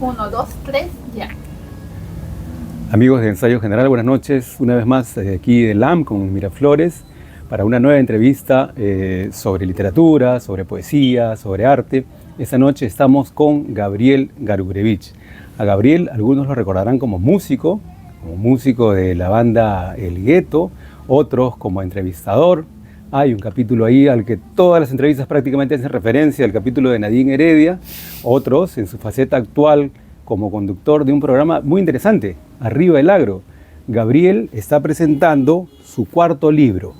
Uno, dos, tres, ya. Amigos de Ensayo General, buenas noches. Una vez más aquí de LAM con Miraflores para una nueva entrevista sobre literatura, sobre poesía, sobre arte. Esta noche estamos con Gabriel Garurevich. A Gabriel algunos lo recordarán como músico de la banda El Gueto, otros como entrevistador. Hay un capítulo ahí al que todas las entrevistas prácticamente hacen referencia, al capítulo de Nadine Heredia. Otros en su faceta actual como conductor de un programa muy interesante, Arriba el Agro. Gabriel está presentando su cuarto libro,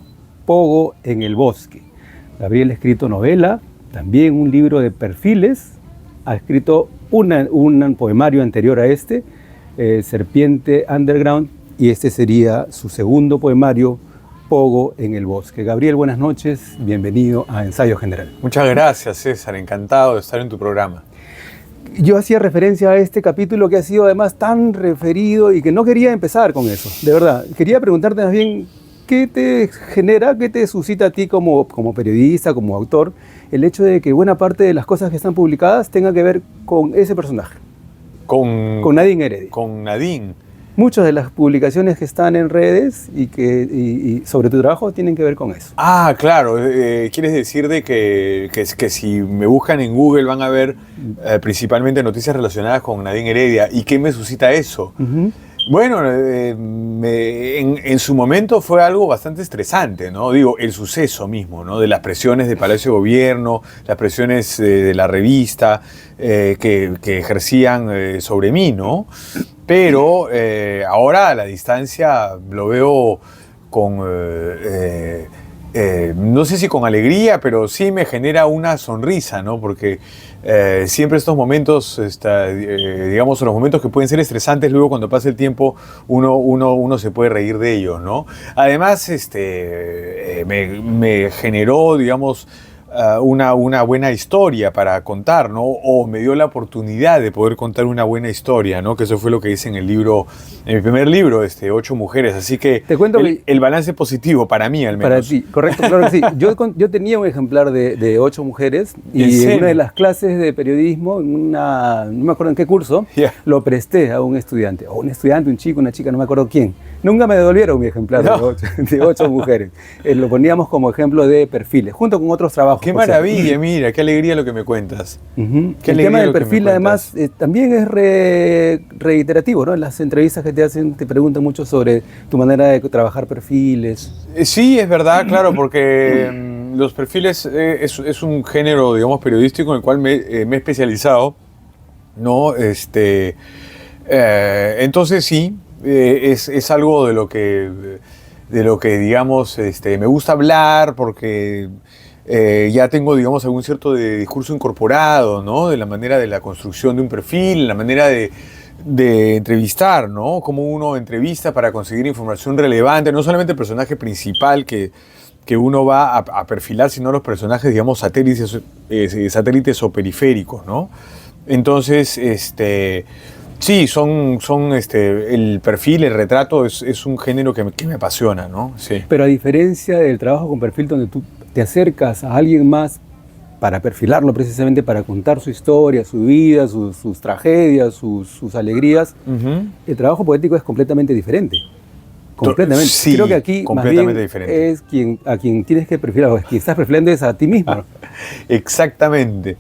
Pogo en el Bosque. Gabriel ha escrito novela, también un libro de perfiles, ha escrito un poemario anterior a este, Serpiente Underground, y este sería su segundo poemario, Pogo en el Bosque. Gabriel, buenas noches, bienvenido a Ensayo General. Muchas gracias, César, encantado de estar en tu programa. Yo hacía referencia a este capítulo que ha sido además tan referido y que no quería empezar con eso, de verdad. Quería preguntarte más bien, ¿qué te genera, qué te suscita a ti como periodista, como autor, el hecho de que buena parte de las cosas que están publicadas tenga que ver con ese personaje? Con Nadine Heredia. Con Nadine. Muchas de las publicaciones que están en redes y sobre tu trabajo tienen que ver con eso. Ah, claro. ¿Quieres decir de que si me buscan en Google van a ver principalmente noticias relacionadas con Nadine Heredia? ¿Y qué me suscita eso? Uh-huh. Bueno, en su momento fue algo bastante estresante, ¿no? Digo, el suceso mismo, ¿no? De las presiones de Palacio de Gobierno, las presiones de la revista que ejercían sobre mí, ¿no? Pero ahora a la distancia lo veo con, no sé si con alegría, pero sí me genera una sonrisa, ¿no? Porque siempre estos momentos, digamos, los momentos que pueden ser estresantes, luego cuando pasa el tiempo uno se puede reír de ellos, ¿no? Además, me generó, digamos, una buena historia para contar, ¿no? O me dio la oportunidad de poder contar una buena historia, ¿no? Que eso fue lo que hice en mi primer libro, 8 mujeres. Así que te cuento el balance positivo para mí, al menos. Para ti, correcto, claro que sí. Yo tenía un ejemplar de 8 mujeres y en una de las clases de periodismo, no me acuerdo en qué curso, lo presté a un estudiante, un chico, una chica, no me acuerdo quién. Nunca me devolvieron mi ejemplar de 8 mujeres. Lo poníamos como ejemplo de perfiles, junto con otros trabajos. Qué maravilla, mira, qué alegría lo que me cuentas. Uh-huh. El tema del perfil, además, también es reiterativo, ¿no? En las entrevistas que te hacen, te preguntan mucho sobre tu manera de trabajar perfiles. Sí, es verdad, claro, porque los perfiles es un género, digamos, periodístico en el cual me he especializado, ¿no? Entonces sí, es algo de lo que digamos, me gusta hablar porque ya tengo, digamos, algún cierto de discurso incorporado, ¿no? De la manera de la construcción de un perfil, la manera de entrevistar, ¿no? Cómo uno entrevista para conseguir información relevante, no solamente el personaje principal que uno va a perfilar, sino los personajes, digamos, satélites o periféricos, ¿no? Entonces, sí, el perfil, el retrato es un género que me apasiona, ¿no? Sí. Pero a diferencia del trabajo con perfil donde tú te acercas a alguien más para perfilarlo precisamente, para contar su historia, su vida, sus tragedias, sus alegrías, uh-huh. El trabajo poético es completamente diferente. Completamente. Sí, creo que aquí completamente más bien diferente. Es a quien tienes que perfilar, o quien estás perfilando es a ti mismo. ¿No? Exactamente,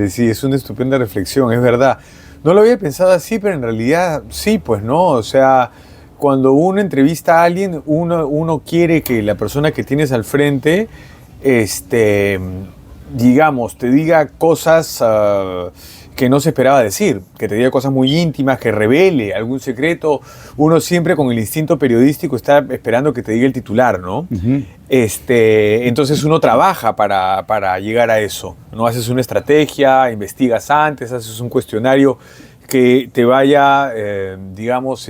sí, es una estupenda reflexión, es verdad. No lo había pensado así, pero en realidad sí, pues no, o sea, cuando uno entrevista a alguien, uno quiere que la persona que tienes al frente, digamos, te diga cosas que no se esperaba decir, que te diga cosas muy íntimas, que revele algún secreto. Uno siempre con el instinto periodístico está esperando que te diga el titular, ¿no? Uh-huh. Entonces uno trabaja para llegar a eso, ¿no? Haces una estrategia, investigas antes, haces un cuestionario que te vaya, digamos,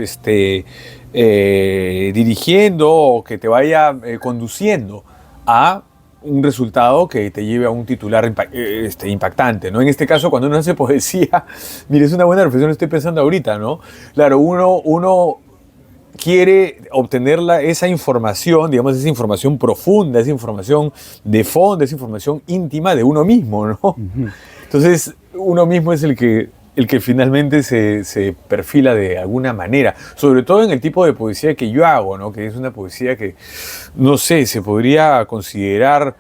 dirigiendo o que te vaya conduciendo a un resultado que te lleve a un titular impactante, ¿no? En este caso, cuando uno hace poesía, mire, es una buena reflexión, estoy pensando ahorita, ¿no? Claro, uno quiere obtener esa información, digamos, esa información profunda, esa información de fondo, esa información íntima de uno mismo, ¿no? Uh-huh. Entonces, uno mismo es el que el que finalmente se perfila de alguna manera, sobre todo en el tipo de poesía que yo hago, ¿no? Que es una poesía que, no sé, se podría considerar,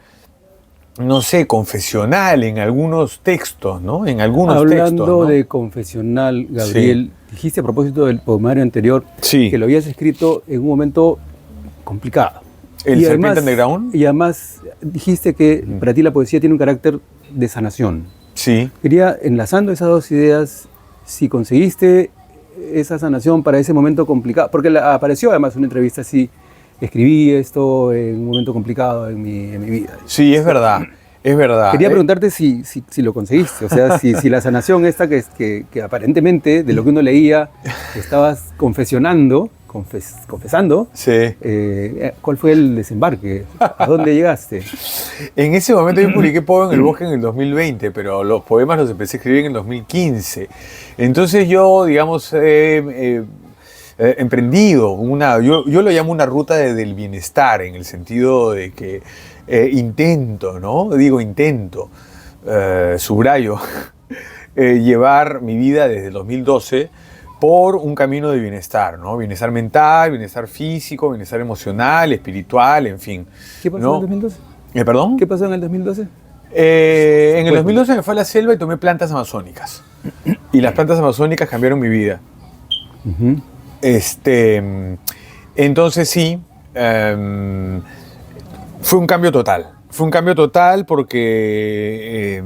no sé, confesional en algunos textos, ¿no? En algunos textos, Hablando ¿no? de confesional, Gabriel, dijiste a propósito del poemario anterior Sí. que lo habías escrito en un momento complicado. ¿El Y Serpiente además- Underground? Y además dijiste que para ti la poesía tiene un carácter de sanación. Sí. Quería, enlazando esas dos ideas, si conseguiste esa sanación para ese momento complicado, porque apareció además una entrevista así, escribí esto en un momento complicado en mi vida. Sí, es verdad, es verdad. Quería preguntarte si lo conseguiste, o sea, si la sanación esta que aparentemente, de lo que uno leía, estabas confesando, Sí. ¿cuál fue el desembarque? ¿A dónde llegaste? En ese momento yo publiqué Poema en el Bosque en el 2020, pero los poemas los empecé a escribir en el 2015. Entonces yo, digamos, emprendido yo lo llamo una ruta del bienestar, en el sentido de que intento, ¿no? Digo intento, subrayo, llevar mi vida desde el 2012 por un camino de bienestar, ¿no? Bienestar mental, bienestar físico, bienestar emocional, espiritual, en fin. ¿Qué pasó ¿no? en el 2012? ¿Perdón? ¿Qué pasó en el 2012? En el 2012 me fui a la selva y tomé plantas amazónicas. Y las plantas amazónicas cambiaron mi vida. Ujú. Entonces sí, fue un cambio total. Fue un cambio total porque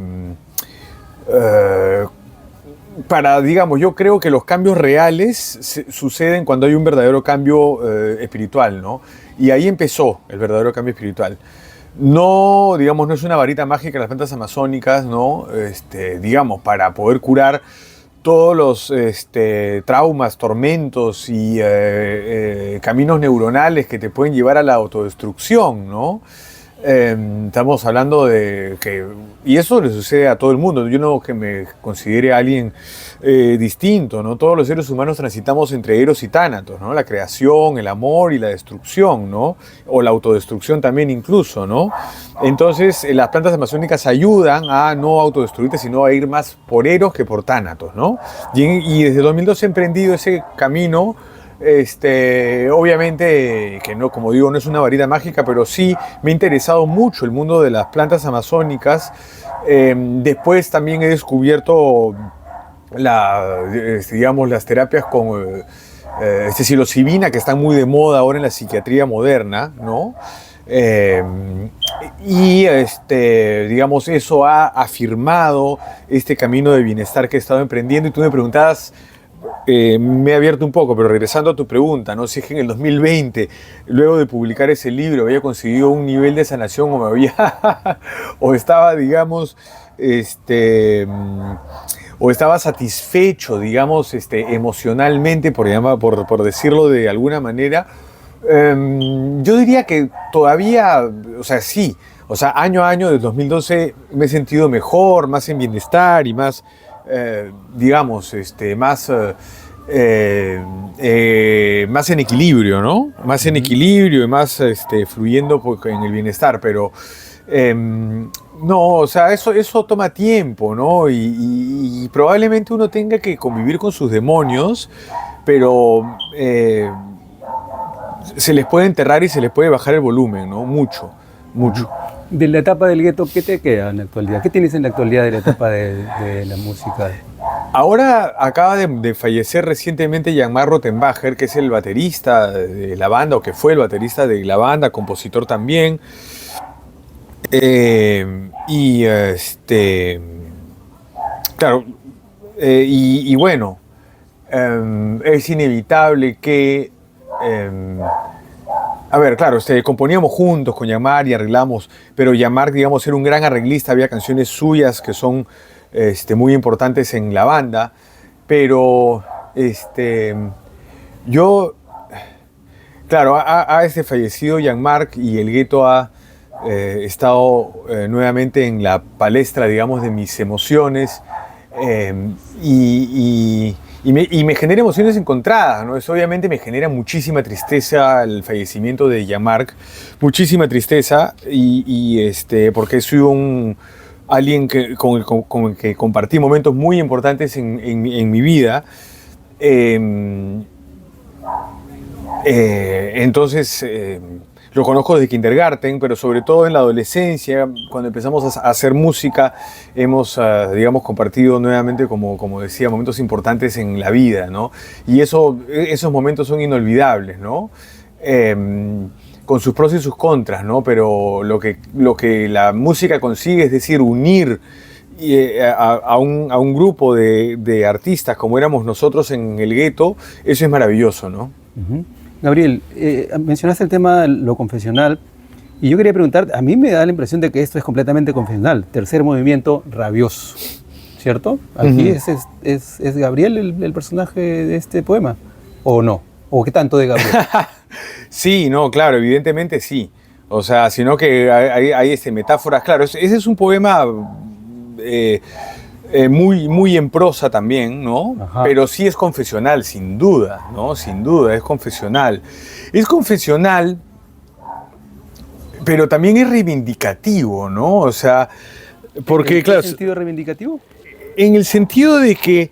digamos, yo creo que los cambios reales suceden cuando hay un verdadero cambio espiritual, ¿no? Y ahí empezó el verdadero cambio espiritual. No, digamos, no es una varita mágica las plantas amazónicas, ¿no? Digamos, para poder curar todos los traumas, tormentos y caminos neuronales que te pueden llevar a la autodestrucción, ¿no? Estamos hablando de que... Y eso le sucede a todo el mundo. Yo no que me considere alguien distinto, ¿no? Todos los seres humanos transitamos entre Eros y Tánatos, ¿no? La creación, el amor y la destrucción, ¿no? O la autodestrucción también incluso, ¿no? Entonces, las plantas amazónicas ayudan a no autodestruirte, sino a ir más por Eros que por Tánatos, ¿no? Y desde 2012 he emprendido ese camino. Obviamente que no, como digo, no es una varita mágica, pero sí me ha interesado mucho el mundo de las plantas amazónicas. Después también he descubierto digamos, las terapias con psilocibina, que están muy de moda ahora en la psiquiatría moderna, ¿no? Digamos, eso ha afirmado este camino de bienestar que he estado emprendiendo. Y tú me preguntabas, me he abierto un poco, pero regresando a tu pregunta, ¿no? Si es que en el 2020, luego de publicar ese libro, había conseguido un nivel de sanación o me había, o estaba, digamos, o estaba satisfecho, digamos, emocionalmente, por decirlo de alguna manera, yo diría que todavía, o sea, sí, o sea, año a año, desde 2012, me he sentido mejor, más en bienestar y más, digamos, más en equilibrio, ¿no? Más en equilibrio y más fluyendo en el bienestar, pero no, o sea, eso toma tiempo, ¿no? Y probablemente uno tenga que convivir con sus demonios, pero se les puede enterrar y se les puede bajar el volumen, ¿no? Mucho, mucho. De la etapa del gueto, ¿qué te queda en la actualidad? ¿Qué tienes en la actualidad de la etapa de la música? Ahora acaba de fallecer recientemente Jan-Marc Rottenbacher, que es el baterista de la banda, o que fue el baterista de la banda, compositor también. Claro, y bueno, es inevitable que... a ver, claro, componíamos juntos con Jan-Marc y arreglamos, pero Jan-Marc, digamos, era un gran arreglista, había canciones suyas que son muy importantes en la banda, pero yo, claro, ha fallecido Jan-Marc y el gueto ha estado nuevamente en la palestra, digamos, de mis emociones y me genera emociones encontradas, ¿no? Eso obviamente me genera muchísima tristeza el fallecimiento de Jan-Marc, muchísima tristeza, porque he sido un alguien con el que compartí momentos muy importantes en mi vida. Entonces, lo conozco desde kindergarten, pero sobre todo en la adolescencia, cuando empezamos a hacer música, hemos, digamos, compartido nuevamente, como decía, momentos importantes en la vida, ¿no? Y esos momentos son inolvidables, ¿no? Con sus pros y sus contras, ¿no? Pero lo que la música consigue, es decir, unir a un grupo de artistas como éramos nosotros en el gueto, eso es maravilloso, ¿no? Uh-huh. Gabriel, mencionaste el tema de lo confesional y yo quería preguntar, a mí me da la impresión de que esto es completamente confesional, tercer movimiento rabioso, ¿cierto? Aquí uh-huh. ¿Es Gabriel el personaje de este poema? ¿O no? ¿O qué tanto de Gabriel? Sí, no, claro, evidentemente sí. O sea, sino que hay metáforas, claro, ese es un poema muy en prosa también, ¿no? Ajá. Pero sí es confesional, sin duda, ¿no? Sin duda, es confesional. Es confesional, pero también es reivindicativo, ¿no? O sea, porque, claro... ¿En qué sentido reivindicativo? En el sentido de que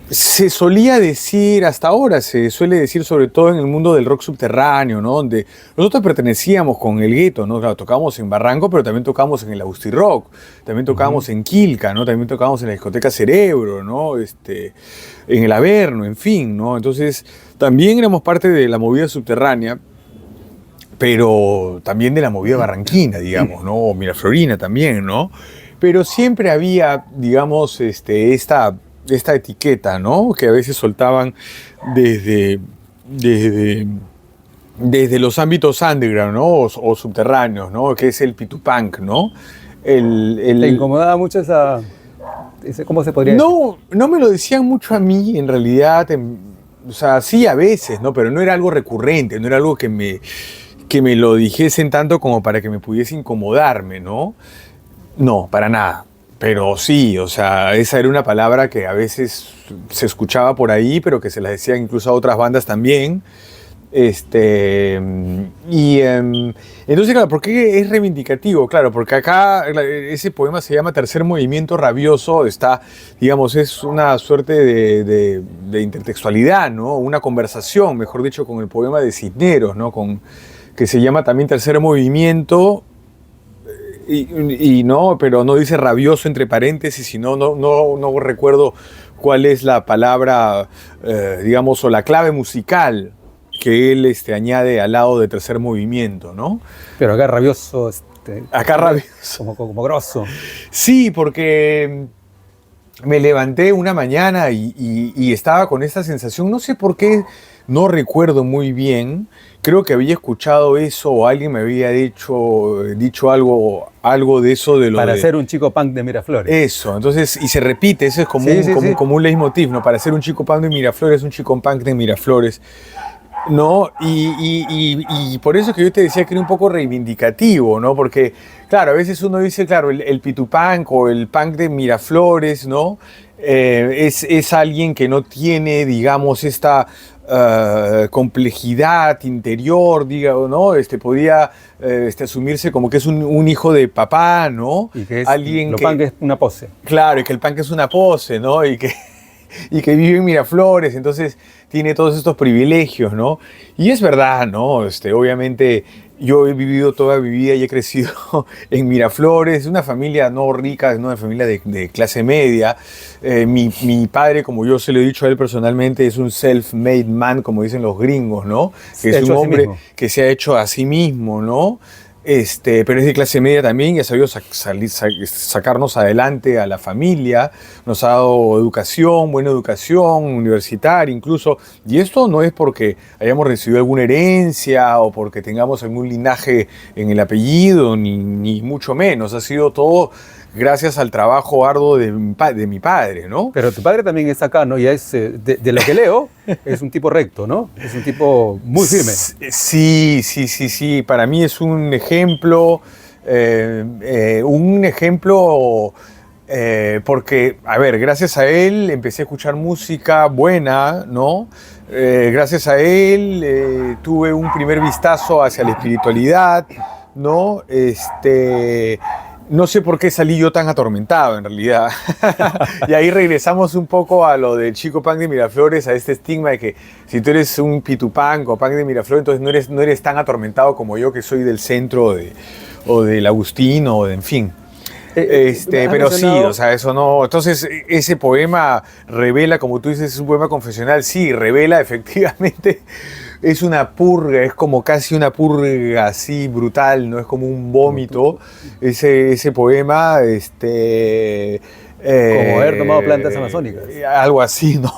se solía decir, hasta ahora se suele decir, sobre todo en el mundo del rock subterráneo, ¿no? Donde nosotros pertenecíamos con el gueto, ¿no? Claro, tocábamos en Barranco, pero también tocábamos en el Agustí Rock, también tocábamos en Quilca, ¿no? También tocábamos en la discoteca Cerebro, ¿no? En el Averno, en fin, ¿no? Entonces, también éramos parte de la movida subterránea, pero también de la movida barranquina, digamos, ¿no? O miraflorina también, ¿no? Pero siempre había, digamos, esta etiqueta, ¿no? Que a veces soltaban desde los ámbitos underground, ¿no? O subterráneos, ¿no? Que es el pitupunk, ¿no? ¿Te incomodaba mucho cómo se podría decir? No me lo decían mucho a mí, en realidad. O sea, sí a veces, ¿no? Pero no era algo recurrente, no era algo que me lo dijesen tanto como para que me pudiese incomodarme, ¿no? No, para nada. Pero sí, o sea, esa era una palabra que a veces se escuchaba por ahí, pero que se la decían incluso a otras bandas también. Entonces, claro, ¿por qué es reivindicativo? Claro, porque acá ese poema se llama Tercer Movimiento Rabioso, digamos, es una suerte de intertextualidad, ¿no? Una conversación, mejor dicho, con el poema de Cisneros, ¿no? Que se llama también Tercer Movimiento. Y no, pero no dice rabioso entre paréntesis, sino no recuerdo cuál es la palabra, digamos, o la clave musical que él añade al lado de Tercer Movimiento, ¿no? Pero acá rabioso, acá rabioso. Como grosso. Sí, porque me levanté una mañana y estaba con esta sensación, no sé por qué, no recuerdo muy bien. Creo que había escuchado eso o alguien me había dicho algo de eso. Para ser un chico punk de Miraflores. Eso, entonces, y se repite, eso es como un leitmotiv, ¿no? Para ser un chico punk de Miraflores, un chico punk de Miraflores, ¿no? Y por eso es que yo te decía que era un poco reivindicativo, ¿no? Porque, claro, a veces uno dice, claro, el pitupunk o el punk de Miraflores, ¿no? Es alguien que no tiene, digamos, esta complejidad interior, ¿no? Podía asumirse como que es un hijo de papá, ¿no? Y que punk es una pose. Claro, y que el punk es una pose, ¿no? Y que vive en Miraflores, entonces tiene todos estos privilegios, ¿no? Y es verdad, ¿no? Obviamente yo he vivido toda mi vida y he crecido en Miraflores, una familia no rica, una familia de clase media. Mi padre, como yo se lo he dicho a él personalmente, es un self-made man, como dicen los gringos, ¿no? Que es un hombre que se ha hecho a sí mismo, ¿no? Pero es de clase media también y ha sabido sacarnos adelante a la familia, nos ha dado educación, buena educación, universitaria incluso, y esto no es porque hayamos recibido alguna herencia o porque tengamos algún linaje en el apellido, ni mucho menos, ha sido todo gracias al trabajo arduo de mi padre, ¿no? Pero tu padre también está acá, ¿no? Ya es, de lo que leo, es un tipo recto, ¿no? Es un tipo muy firme. Sí. Para mí es un ejemplo Porque, a ver, gracias a él empecé a escuchar música buena, ¿no? Gracias a él tuve un primer vistazo hacia la espiritualidad, ¿no? No sé por qué salí yo tan atormentado, en realidad. Y ahí regresamos un poco a lo del chico punk de Miraflores, a este estigma de que si tú eres un pitupunk o punk de Miraflores, entonces no eres tan atormentado como yo, que soy del centro o del Agustino, o de, en fin. Pero sí, o sea, eso no. Entonces, ese poema revela, como tú dices, es un poema confesional. Sí, revela efectivamente. Es una purga, es como casi una purga así brutal, ¿no? Es como un vómito. Ese poema, como haber tomado plantas amazónicas. Algo así, ¿no?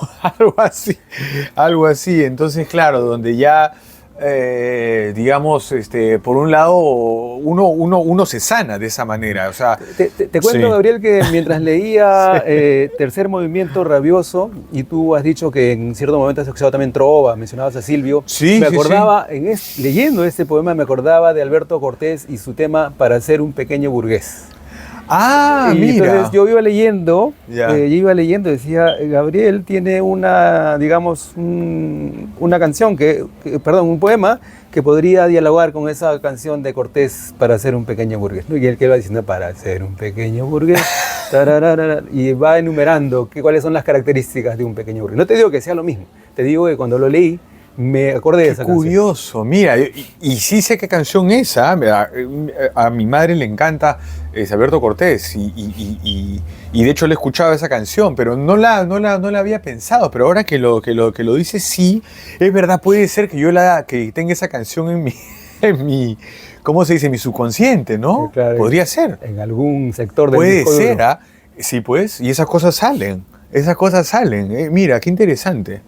Algo así. Entonces, claro, donde ya. Digamos, por un lado, uno se sana de esa manera. O sea, te cuento, sí, Gabriel, que mientras leía Tercer Movimiento Rabioso, y tú has dicho que en cierto momento has escuchado también trova, mencionabas a Silvio, sí, me acordaba, sí. Leyendo este poema, me acordaba de Alberto Cortés y su tema Para ser un pequeño burgués. Ah, y mira. Entonces yo iba leyendo, decía, Gabriel tiene una, digamos, una canción, un poema que podría dialogar con esa canción de Cortés, Para ser un pequeño burgués, ¿no? Y él que va diciendo, para ser un pequeño burgués, y va enumerando cuáles son las características de un pequeño burgués. No te digo que sea lo mismo, te digo que cuando lo leí, me acordé de esa canción. Curioso, mira, y sí sé qué canción es, ¿eh? A mi madre le encanta Alberto Cortés y de hecho le he escuchado esa canción, pero no la había pensado, pero ahora que lo dice, sí, es verdad, puede ser que que tenga esa canción en mi ¿cómo se dice? En mi subconsciente, ¿no? Claro, podría ser. En algún sector del puede ser, ¿ah? Sí, pues, y esas cosas salen, mira, qué interesante,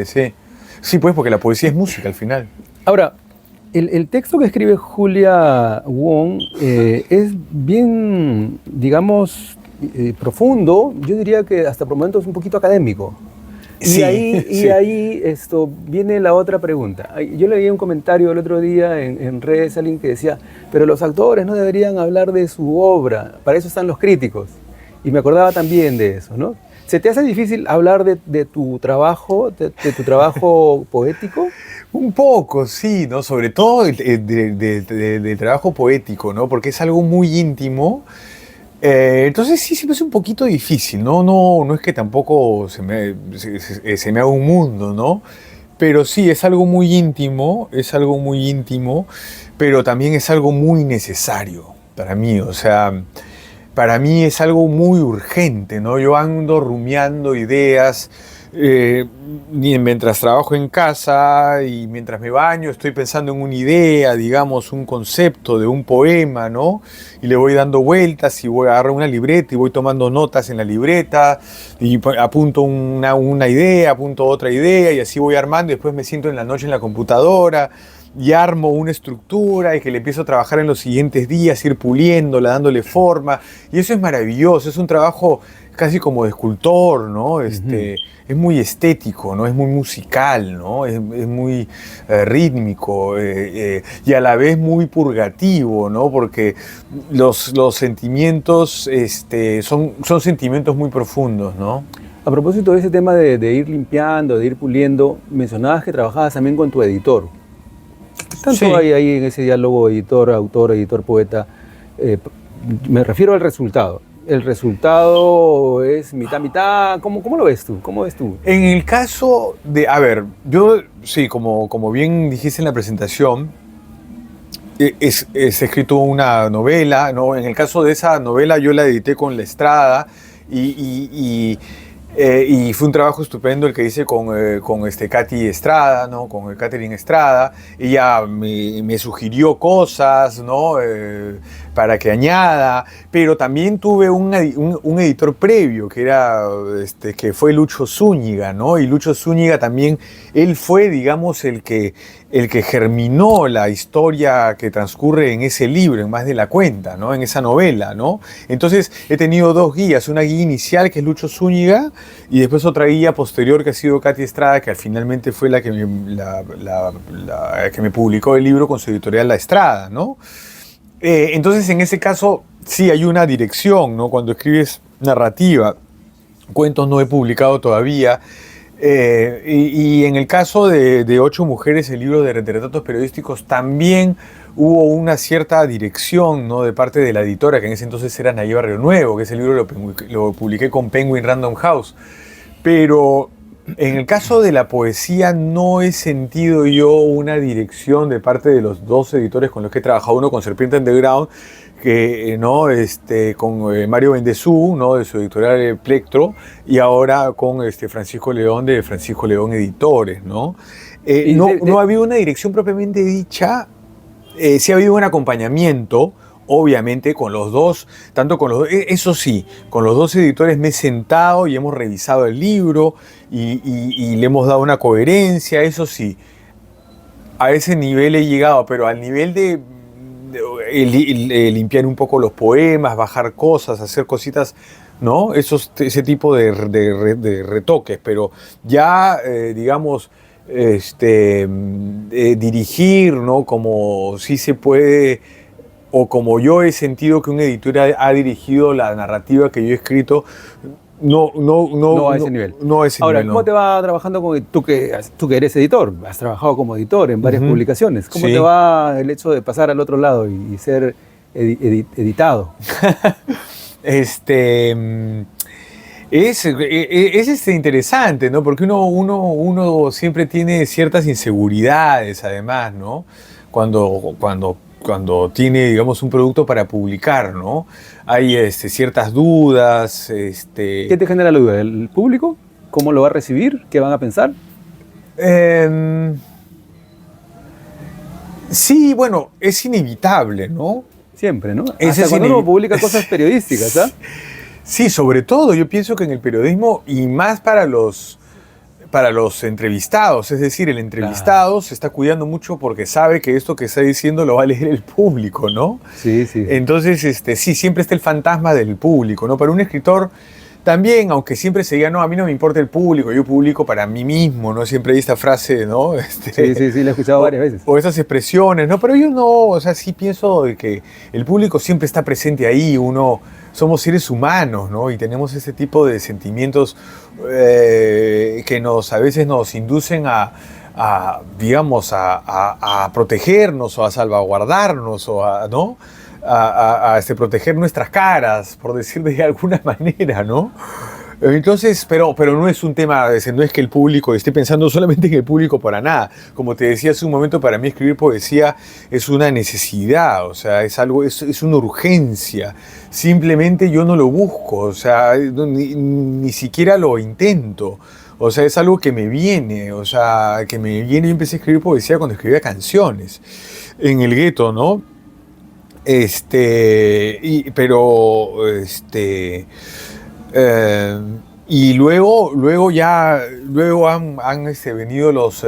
sí. Sí, pues, porque la poesía es música al final. Ahora, el texto que escribe Julia Wong es bien, digamos, profundo. Yo diría que hasta por momentos un poquito académico. Sí, y ahí viene la otra pregunta. Yo leí un comentario el otro día en redes, alguien que decía, pero los actores no deberían hablar de su obra, para eso están los críticos. Y me acordaba también de eso, ¿no? ¿Se te hace difícil hablar de tu trabajo, de tu trabajo poético? Un poco, sí, ¿no? Sobre todo del trabajo poético, ¿no? Porque es algo muy íntimo. Entonces sí, se me hace un poquito difícil, ¿no? No es que tampoco se me haga un mundo, ¿no? Pero sí, es algo muy íntimo, pero también es algo muy necesario para mí, o sea, para mí es algo muy urgente, ¿no? Yo ando rumiando ideas, mientras trabajo en casa y mientras me baño estoy pensando en una idea, digamos, un concepto de un poema, ¿no? Y le voy dando vueltas y voy a agarrar una libreta y voy tomando notas en la libreta y apunto una idea, apunto otra idea y así voy armando y después me siento en la noche en la computadora y armo una estructura y que le empiezo a trabajar en los siguientes días, ir puliéndola, dándole forma. Y eso es maravilloso, es un trabajo casi como de escultor, ¿no? Es muy estético, ¿no? Es muy musical, ¿no? Es muy rítmico y a la vez muy purgativo, ¿no? Porque los sentimientos son sentimientos muy profundos, ¿no? A propósito de ese tema de ir limpiando, de ir puliendo, mencionabas que trabajabas también con tu editor. ¿Tanto Sí. hay ahí en ese diálogo editor-autor, editor-poeta? Me refiero al resultado. ¿El resultado es mitad-mitad? ¿Cómo lo ves tú? ¿Cómo ves tú? En el caso de, a ver, yo sí, como bien dijiste en la presentación, he escrito una novela, ¿no? En el caso de esa novela yo la edité con La Estrada y fue un trabajo estupendo el que hice con Katy Estrada, ¿no? Con Catherine Estrada. Ella me sugirió cosas, ¿no? Para que añada, pero también tuve un editor previo que fue Lucho Zúñiga, ¿no? Y Lucho Zúñiga también, él fue, digamos, el que germinó la historia que transcurre en ese libro, en Más de la Cuenta, ¿no? En esa novela, ¿no? Entonces he tenido dos guías, una guía inicial que es Lucho Zúñiga y después otra guía posterior que ha sido Katy Estrada, que finalmente fue la que me publicó el libro con su editorial La Estrada, ¿no? Entonces, en ese caso, sí hay una dirección, ¿no? Cuando escribes narrativa, cuentos no he publicado todavía. Y en el caso de Ocho Mujeres, el libro de retratos periodísticos, también hubo una cierta dirección, ¿no? De parte de la editora, que en ese entonces era Nayib Barrio Nuevo, que ese libro lo publiqué con Penguin Random House. Pero en el caso de la poesía no he sentido yo una dirección de parte de los dos editores con los que he trabajado, uno con Serpiente Underground, que, ¿no? Con Mario Bendezú, ¿no? De su editorial Plectro, y ahora con Francisco León, de Francisco León Editores, ¿no? No ha habido una dirección propiamente dicha, sí ha habido un acompañamiento, obviamente, con los dos, tanto con los dos, eso sí, con los dos editores me he sentado y hemos revisado el libro y le hemos dado una coherencia, eso sí, a ese nivel he llegado, pero al nivel de limpiar un poco los poemas, bajar cosas, hacer cositas, ¿no? Ese tipo de retoques, pero ya, digamos, dirigir, ¿no? Como sí se puede, o como yo he sentido que un editor ha dirigido la narrativa que yo he escrito, No a ese nivel. No a ese Ahora, nivel, ¿cómo no. te va trabajando tú que eres editor? Has trabajado como editor en varias publicaciones. ¿Cómo Sí. te va el hecho de pasar al otro lado y ser editado? Es interesante, ¿no? Porque uno siempre tiene ciertas inseguridades, además, ¿no? Cuando tiene, digamos, un producto para publicar, ¿no? Hay ciertas dudas. ¿Qué te genera la duda? ¿El público? ¿Cómo lo va a recibir? ¿Qué van a pensar? Sí, bueno, es inevitable, ¿no? Siempre, ¿no? Ese Hasta es cuando uno publica cosas periodísticas, ¿ah? Sí, sobre todo yo pienso que en el periodismo, y más para los entrevistados, es decir, el entrevistado se está cuidando mucho porque sabe que esto que está diciendo lo va a leer el público, ¿no? Sí, sí. Entonces, sí, siempre está el fantasma del público, ¿no? Para un escritor también, aunque siempre se diga, no, a mí no me importa el público, yo publico para mí mismo, ¿no? Siempre hay esta frase, ¿no? Sí, la he escuchado varias veces. O esas expresiones, ¿no? Pero yo no, o sea, sí pienso de que el público siempre está presente ahí, somos seres humanos, ¿no? Y tenemos ese tipo de sentimientos que a veces nos inducen digamos, a protegernos o a salvaguardarnos ¿no? A proteger nuestras caras, por decir de alguna manera, ¿no? Entonces, pero no es un tema, no es que el público esté pensando solamente en el público para nada. Como te decía hace un momento, para mí escribir poesía es una necesidad, o sea, es una urgencia. Simplemente yo no lo busco, o sea, ni siquiera lo intento. O sea, es algo que me viene, o sea, que me viene. Yo empecé a escribir poesía cuando escribía canciones en el gueto, ¿no? Y luego han venido los